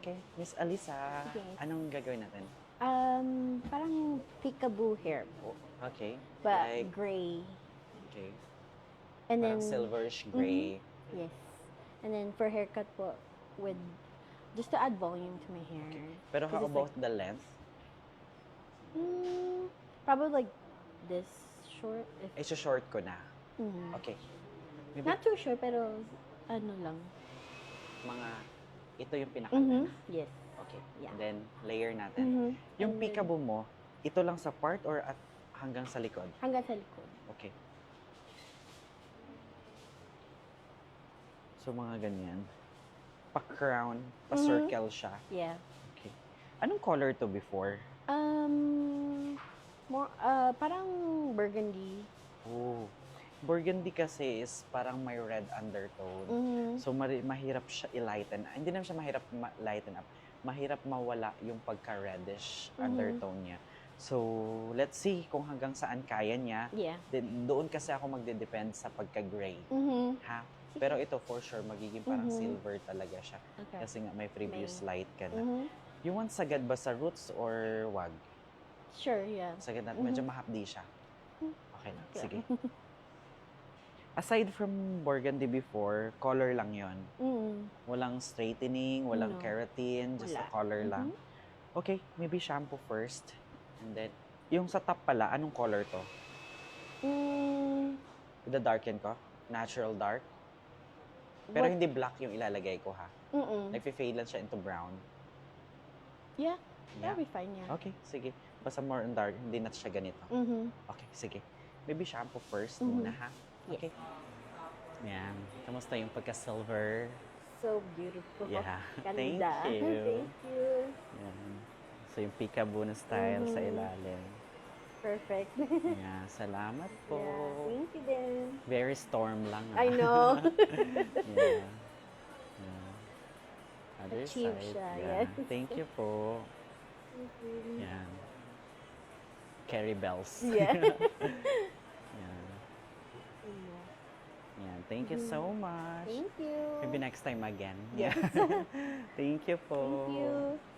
Okay. Miss Alisa, Sige. anong gagawin natin? Parang peekaboo hair po. Okay. But Like, gray. okay. And Parang then, silverish gray. yes. And then for haircut po, with, just to add volume to my hair. Pero how 'Cause it's about the length? probably like this short. If, Short ko na. Mhm. Okay. Maybe Not too short, pero ano lang. mga, ito yung pinaka Yes. Okay. Yeah. And then, layer natin. Yung And then, peekaboo mo, ito lang sa part or at hanggang sa likod? hanggang sa likod. Okay. So, mga ganyan. Pa-crown, pa-circle siya. Yeah. Okay. Anong color to before? More, parang burgundy. Oh. Burgundy kasi is parang may red undertone. So, mahirap siya i-lighten. Hindi naman siya mahirap lighten up. Mahirap mawala yung pagka-reddish undertone niya. So, let's see kung hanggang saan kaya niya. Yeah. Then, doon kasi ako magde-depend sa pagka-gray. Ha? Pero ito for sure, magiging parang silver talaga siya. Okay. Kasi nga may previous light ka na. You want sagad ba sa roots or wag? Sure, yeah. Sagad natin, medyo mahapdi siya. Okay na, sige. Aside from burgundy before, color lang yon. Walang straightening, walang No. keratin, just a Wala. color lang. Okay, maybe shampoo first. And then, yung sa top pala, anong color to? Darken ko? Natural dark? Pero hindi black yung ilalagay ko ha. Nagfe-fade lang siya into brown. Yeah, that'll be fine, yeah. Okay, sige. Basta more on dark, hindi na siya ganito. Okay, sige. Maybe shampoo first muna ha. Okay. Yan. Kamusta yung pagka-silver? So beautiful. Yeah. Ganda. Thank you. Thank you. Yan. So yung peekaboo na style sa ilalim. Perfect. Yeah, salamat po. Yeah, thank you din. Very storm lang. I know. Yeah. Yeah. Other Achieve side. siya, Yeah. yes. Thank you po. Thank you. Yan. Carry bells. Yeah. Yan. Yan. Thank you so much. Thank you. Maybe next time again. Yes. Thank you po. Thank you.